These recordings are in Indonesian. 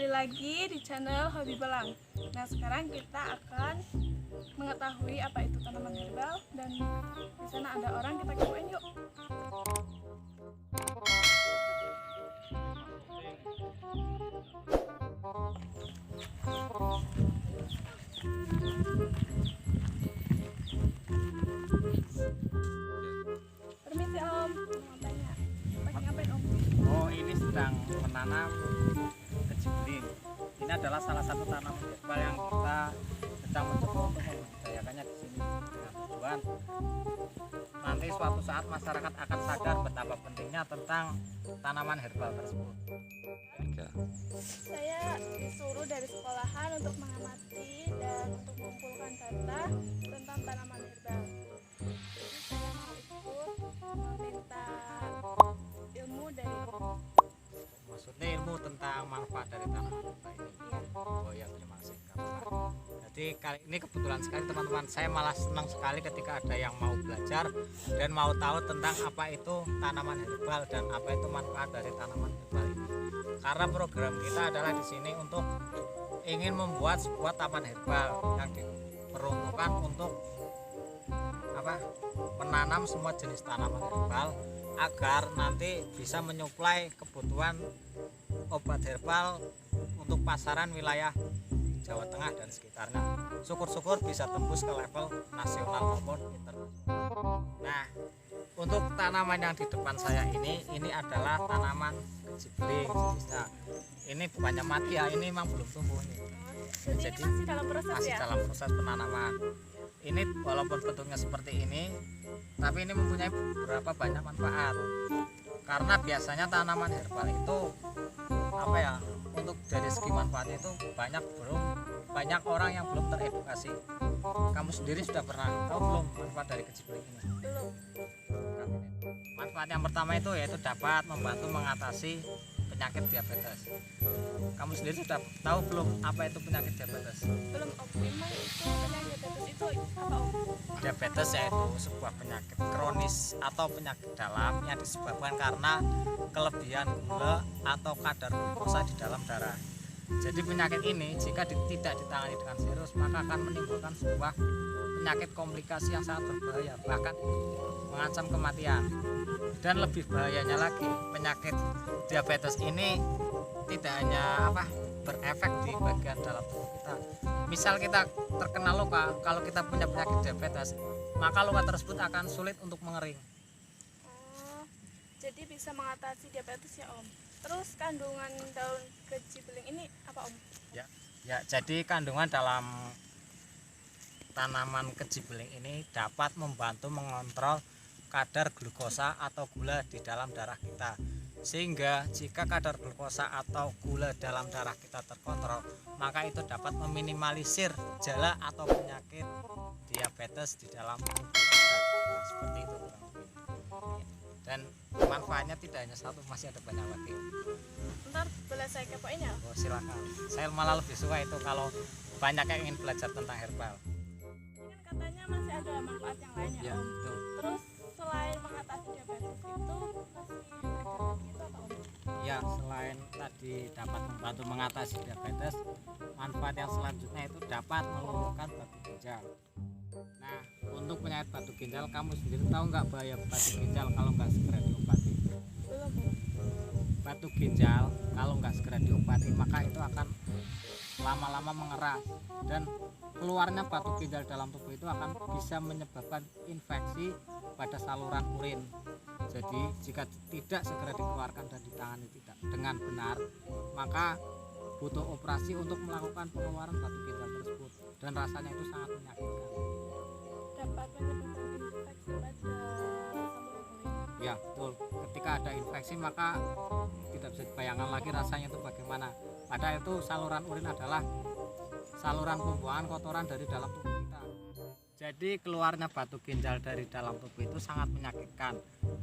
kembali lagi di channel Hobi Belang. Nah, sekarang kita akan mengetahui apa itu tanaman herbal dan di sana ada orang, kita kepoin yuk. Permisi Om, mau tanya. Lagi ngapain Om? Oh, ini sedang menanam kecimpring. Ini adalah salah satu tanaman herbal yang kita sedang mencoba untuk membudidayakannya di sini dengan tujuan nanti suatu saat masyarakat akan sadar betapa pentingnya tentang tanaman herbal tersebut. Saya disuruh dari sekolahan untuk mengamati dan untuk mengumpulkan data tentang tanaman herbal. Jadi saya mau ikut meminta ilmu dari Om. Maksudnya ilmu tentang manfaat dari tanaman herbal ini. Iya. Oh ya, terima kasih. Jadi kali ini kebetulan sekali teman-teman, saya malah senang sekali ketika ada yang mau belajar dan mau tahu tentang apa itu tanaman herbal dan apa itu manfaat dari tanaman herbal ini. Karena program kita adalah di sini untuk ingin membuat sebuah taman herbal yang diperuntukkan untuk menanam semua jenis tanaman herbal agar nanti bisa menyuplai kebutuhan obat herbal untuk pasaran wilayah Jawa Tengah dan sekitarnya. Syukur-syukur bisa tembus ke level nasional maupun internasional. Nah, untuk tanaman yang di depan saya ini adalah tanaman kecimpring jenisnya. Ini bukannya mati ya, ini memang belum tumbuh nih. Jadi ini masih dalam proses masih ya? dalam proses penanaman. Ini walaupun bentuknya seperti ini, tapi ini mempunyai beberapa banyak manfaat. Karena biasanya tanaman herbal itu untuk dari segi manfaatnya itu banyak orang yang belum teredukasi. Kamu sendiri sudah pernah tahu belum manfaat dari kecimpring ini? Belum. Manfaat yang pertama itu yaitu dapat membantu mengatasi penyakit diabetes. Kamu sendiri sudah tahu belum apa itu penyakit diabetes? Belum Om. Memang itu penyakit diabetes itu apa Om? Diabetes yaitu sebuah penyakit kronis atau penyakit dalam yang disebabkan karena kelebihan gula atau kadar glukosa di dalam darah. Jadi penyakit ini jika tidak ditangani dengan serius maka akan menimbulkan sebuah penyakit komplikasi yang sangat berbahaya, bahkan mengancam kematian. Dan lebih bahayanya lagi, penyakit diabetes ini tidak hanya berefek di bagian dalam tubuh kita. Misal kita terkena luka, kalau kita punya penyakit diabetes, maka luka tersebut akan sulit untuk mengering. Oh, jadi bisa mengatasi diabetes ya Om. Terus kandungan daun kecimpring ini apa Om? Ya, jadi kandungan dalam tanaman kecimpring ini dapat membantu mengontrol kadar glukosa atau gula di dalam darah kita. Sehingga jika kadar glukosa atau gula dalam darah kita terkontrol, maka itu dapat meminimalisir gejala atau penyakit diabetes di dalam tubuh kita. Nah, seperti itu kurang lebih. Dan manfaatnya tidak hanya satu, masih ada banyak lagi. Ntar boleh saya kepoin ya? Oh, silakan. Saya malah lebih suka itu kalau banyak yang ingin belajar tentang herbal. Ini kan katanya masih ada manfaat yang lain ya Ya, Om. betul. Terus selain mengatasi diabetes itu masih ada lagi itu apa Om? Ya, selain tadi dapat membantu mengatasi diabetes, manfaat yang selanjutnya itu dapat meluluhkan batu ginjal. Nah, untuk penyakit batu ginjal, kamu sendiri tahu nggak bahaya batu ginjal kalau nggak segera diobati? Belum Om. Batu ginjal kalau nggak segera diobati, maka itu akan lama-lama mengeras dan keluarnya batu ginjal dalam tubuh itu akan bisa menyebabkan infeksi pada saluran urin. Jadi jika tidak segera dikeluarkan dan ditangani tidak dengan benar, maka butuh operasi untuk melakukan pengeluaran batu ginjal tersebut dan rasanya itu sangat menyakitkan. Dapat menyebabkan infeksi pada saluran urin. Ya, betul. Ketika ada infeksi maka tidak bisa dibayangkan lagi rasanya itu bagaimana. Padahal itu saluran urin adalah saluran pembuangan kotoran dari dalam tubuh kita. Jadi keluarnya batu ginjal dari dalam tubuh itu sangat menyakitkan.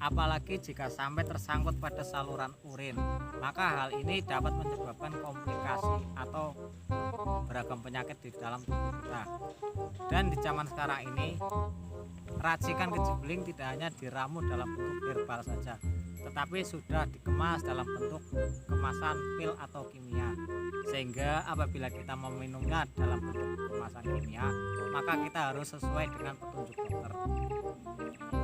Apalagi jika sampai tersangkut pada saluran urin, maka hal ini dapat menyebabkan komplikasi atau beragam penyakit di dalam tubuh kita. Dan di zaman sekarang ini, racikan kecimpring tidak hanya diramu dalam bentuk herbal saja, tetapi sudah dikemas dalam bentuk kemasan pil atau kimia, sehingga apabila kita meminumnya dalam bentuk kemasan kimia maka kita harus sesuai dengan petunjuk dokter.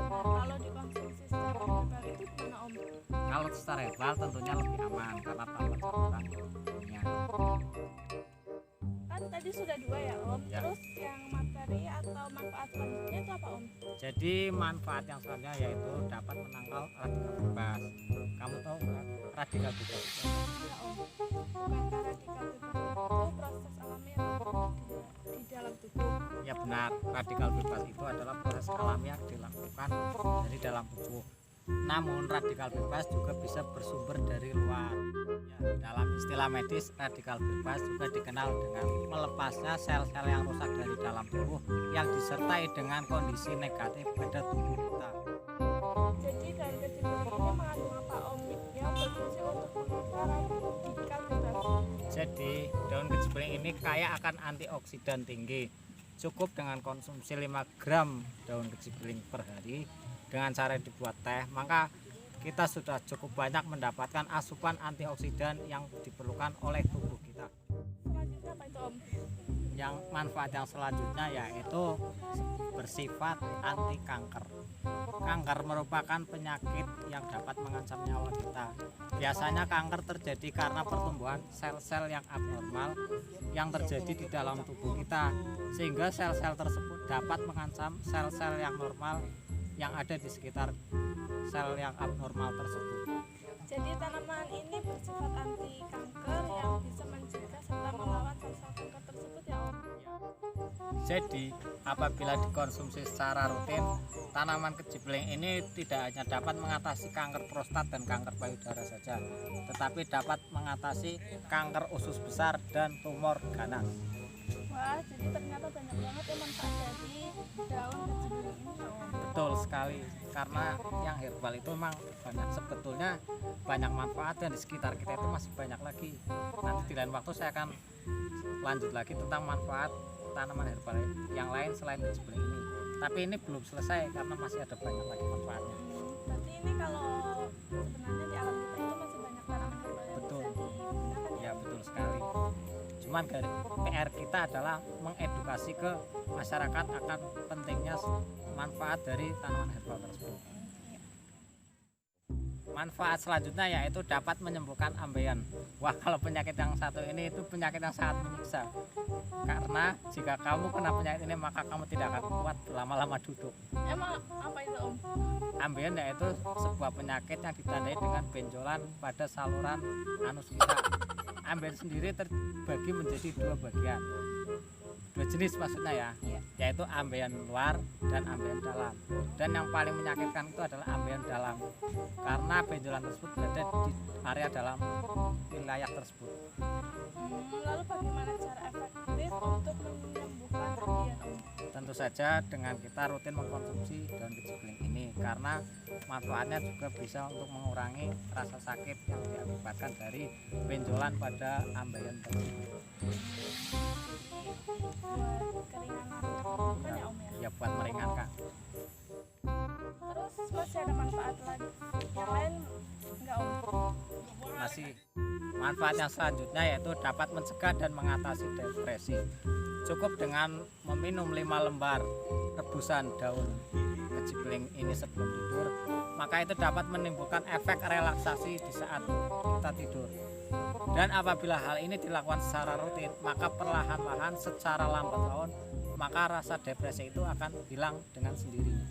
Kalau dikonsumsi secara herbal itu gimana Om? Kalau secara herbal tentunya lebih aman karena tanpa campuran kimia. Kan tadi sudah 2 ya Om, Ya. terus yang materi atau manfaat selanjutnya itu apa Om? Jadi manfaat yang selanjutnya yaitu dapat menangkal radikal bebas. Kamu tahu nggak radikal bebas itu? Ya Om, bukankah radikal bebas itu proses alami yang terjadi di dalam tubuh? Ya benar, radikal bebas itu adalah proses alami yang dilakukan dari dalam tubuh. Namun radikal bebas juga bisa bersumber dari luar. Ya, dalam istilah medis, radikal bebas juga dikenal dengan melepasnya sel-sel yang rusak dari dalam tubuh yang disertai dengan kondisi negatif pada tubuh kita. Jadi daun kecimpring ini mengandung apa Om yang berfungsi untuk menangkal radikal bebas? Jadi daun kecimpring ini kaya akan antioksidan tinggi. Cukup dengan konsumsi 5 gram daun kecimpring per hari dengan cara dibuat teh, maka kita sudah cukup banyak mendapatkan asupan antioksidan yang diperlukan oleh tubuh kita. Selanjutnya apa itu Om? Yang manfaat yang selanjutnya yaitu bersifat anti kanker. Kanker merupakan penyakit yang dapat mengancam nyawa kita. Biasanya kanker terjadi karena pertumbuhan sel-sel yang abnormal yang terjadi di dalam tubuh kita, sehingga sel-sel tersebut dapat mengancam sel-sel yang normal yang ada di sekitar sel yang abnormal tersebut. Jadi tanaman ini bersifat anti kanker yang bisa mencegah serta melawan sel-sel kanker tersebut ya Om. Jadi apabila dikonsumsi secara rutin, tanaman kecimpring ini tidak hanya dapat mengatasi kanker prostat dan kanker payudara saja, tetapi dapat mengatasi kanker usus besar dan tumor ganas. Wah, jadi ternyata banyak banget ya manfaat dari daun kecimpring ini ya Om. Betul sekali, karena yang herbal itu memang banyak, sebetulnya banyak manfaat dan di sekitar kita itu masih banyak lagi. Nanti di lain waktu saya akan lanjut lagi tentang manfaat tanaman herbal yang lain selain kecimpring ini. Tapi ini belum selesai karena masih ada banyak lagi manfaatnya. Berarti ini kalau sebenarnya di alam kita itu masih banyak tanaman herbal yang Betul. bisa digunakan ya. Ya betul sekali. Cuman PR kita adalah mengedukasi ke masyarakat akan pentingnya manfaat dari tanaman herbal tersebut. Manfaat selanjutnya yaitu dapat menyembuhkan ambeien. Wah, kalau penyakit yang satu ini itu penyakit yang sangat menyiksa. Karena jika kamu kena penyakit ini maka kamu tidak akan kuat lama-lama duduk. Emang apa itu Om? Ambeien yaitu sebuah penyakit yang ditandai dengan benjolan pada saluran anus kita. Ambeien sendiri terbagi menjadi 2 bagian. 2 jenis maksudnya ya, Iya. yaitu ambeien luar dan ambeien dalam. Dan yang paling menyakitkan itu adalah ambeien dalam, karena benjolan tersebut berada di area dalam wilayah tersebut. Lalu bagaimana cara efektif untuk menyembuhkan ambeien Om? Tentu saja dengan kita rutin mengkonsumsi daun kecimpring ini, karena manfaatnya juga bisa untuk mengurangi rasa sakit yang diakibatkan dari benjolan pada ambeien tersebut. Buat keringanan bukan ya Om ya? Ya buat meringankan. Terus masih ada manfaat lagi yang lain enggak Om? Masih manfaat yang selanjutnya yaitu dapat mencegah dan mengatasi depresi. Cukup dengan meminum 5 lembar rebusan daun kecimpring ini sebelum tidur, maka itu dapat menimbulkan efek relaksasi di saat kita tidur. Dan apabila hal ini dilakukan secara rutin, maka perlahan-lahan secara lambat laun maka rasa depresi itu akan hilang dengan sendirinya.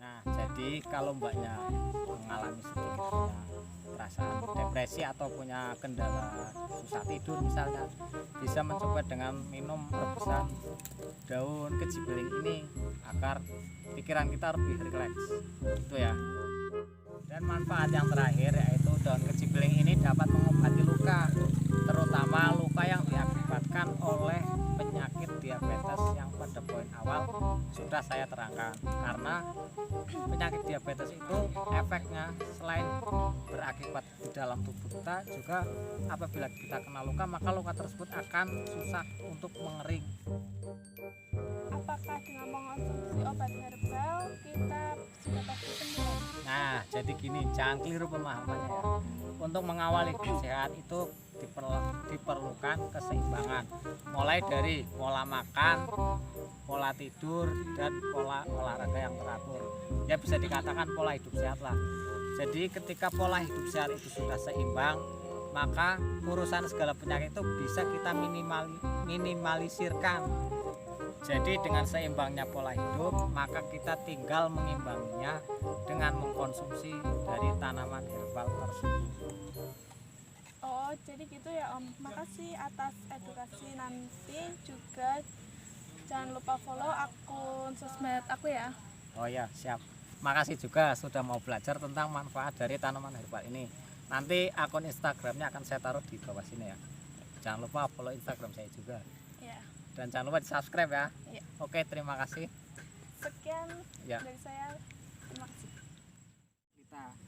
Nah, jadi kalau mbaknya mengalami sedikit punya perasaan depresi atau punya kendala susah tidur misalnya, bisa mencoba dengan minum rebusan daun kecimpring ini agar pikiran kita lebih rileks. Itu ya. Dan manfaat yang terakhir yaitu daun kecimpring ini dapat mengobati luka, terutama luka yang diakibatkan oleh penyakit diabetes yang pada poin awal sudah saya terangkan. Karena penyakit diabetes itu efeknya selain berakibat di dalam tubuh kita, juga apabila kita kena luka maka luka tersebut akan susah untuk mengering. Apakah dengan mengonsumsi obat herbal kita sudah pasti sembuh? Nah, Jadi gini, jangan keliru pemahamannya ya. Untuk mengawali hidup sehat itu diperlukan keseimbangan. Mulai dari pola makan, pola tidur, dan pola olahraga yang teratur. Ya bisa dikatakan pola hidup sehat lah. Jadi ketika pola hidup sehat itu sudah seimbang, maka urusan segala penyakit itu bisa kita minimalisirkan. Jadi dengan seimbangnya pola hidup, maka kita tinggal mengimbanginya dengan mengkonsumsi dari tanaman herbal tersebut. Oh, jadi gitu ya Om. Makasih atas edukasi. Nanti juga jangan lupa follow akun sosmed aku ya. Oh ya, siap. Makasih juga sudah mau belajar tentang manfaat dari tanaman herbal ini. Nanti akun Instagramnya akan saya taruh di bawah sini ya. Jangan lupa follow Instagram saya juga. Ya. Dan jangan lupa di subscribe ya. Iya. Oke, terima kasih. Sekian Ya. dari saya. Terima kasih.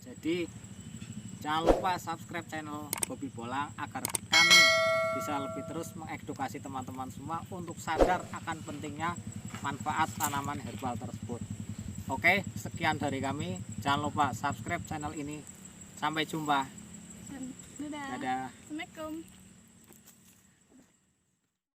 Jadi jangan lupa subscribe channel Bobby Bolang agar kami bisa lebih terus mengedukasi teman-teman semua untuk sadar akan pentingnya manfaat tanaman herbal tersebut. Oke, sekian dari kami. Jangan lupa subscribe channel ini. Sampai jumpa. Dadah. Dadah. Assalamualaikum.